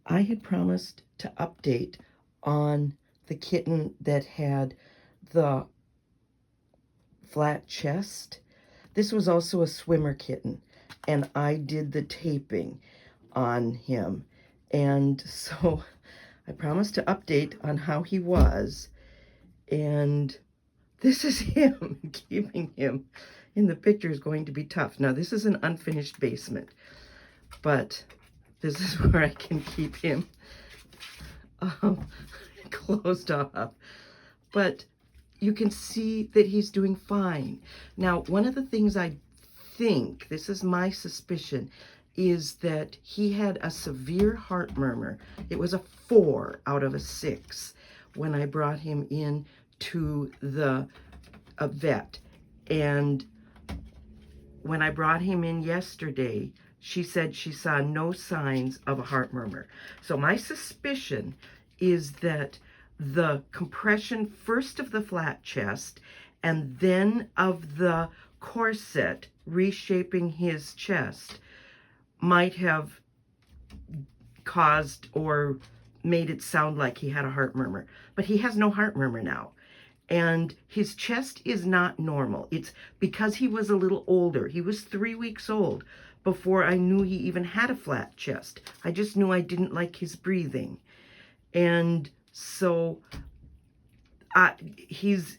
I had promised to update on the kitten that had the flat chest. This was also a swimmer kitten, and I did the taping on him. And so I promised to update on how he was, and this is him. Keeping him in the picture is going to be tough. Now, this is an unfinished basement, but this is where I can keep him closed off. But you can see that he's doing fine. Now, one of the things I think, this is my suspicion, is that he had a severe heart murmur. It was a 4 out of a 6 when I brought him in to the vet. And when I brought him in yesterday, she said she saw no signs of a heart murmur. So my suspicion is that the compression first of the flat chest and then of the corset reshaping his chest might have caused or made it sound like he had a heart murmur. But he has no heart murmur now. And his chest is not normal. It's because he was a little older. He was 3 weeks old before I knew he even had a flat chest. I just knew I didn't like his breathing. And so his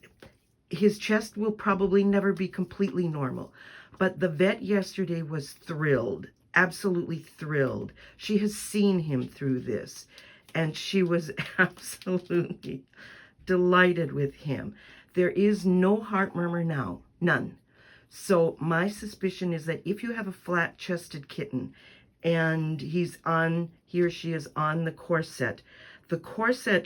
chest will probably never be completely normal. But the vet yesterday was thrilled, absolutely thrilled. She has seen him through this, and she was absolutely delighted with him. There is no heart murmur now, none. So my suspicion is that if you have a flat-chested kitten and he or she is on the corset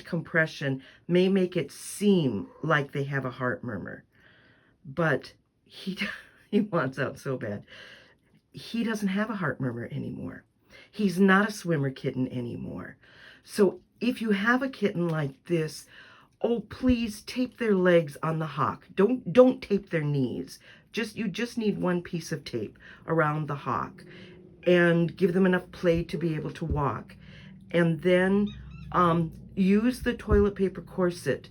compression may make it seem like they have a heart murmur, but he wants out so bad. He doesn't have a heart murmur anymore. He's not a swimmer kitten anymore. So if you have a kitten like this, oh, please tape their legs on the hock. Don't tape their knees. You just need one piece of tape around the hock and give them enough play to be able to walk. And then use the toilet paper corset,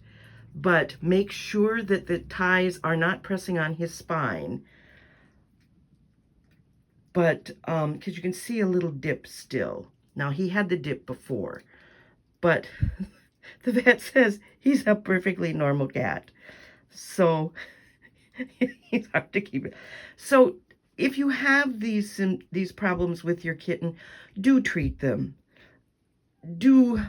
but make sure that the ties are not pressing on his spine. But because you can see a little dip still. Now, he had the dip before, but the vet says he's a perfectly normal cat. So he's hard to keep it. So if you have these problems with your kitten, do treat them. Do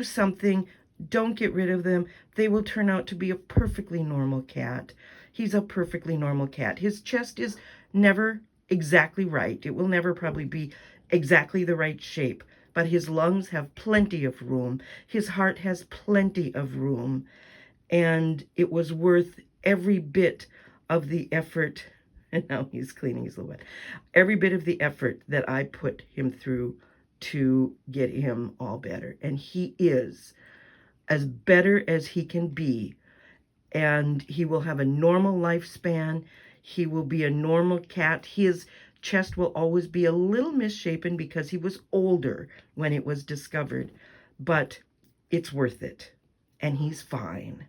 something. Don't get rid of them. They will turn out to be a perfectly normal cat. He's a perfectly normal cat. His chest is never exactly right. It will never probably be exactly the right shape, but his lungs have plenty of room. His heart has plenty of room, and it was worth every bit of the effort. And now he's cleaning his little wet. Every bit of the effort that I put him through to get him all better. And he is as better as he can be. And he will have a normal lifespan. He will be a normal cat. His chest will always be a little misshapen because he was older when it was discovered. But it's worth it. And he's fine.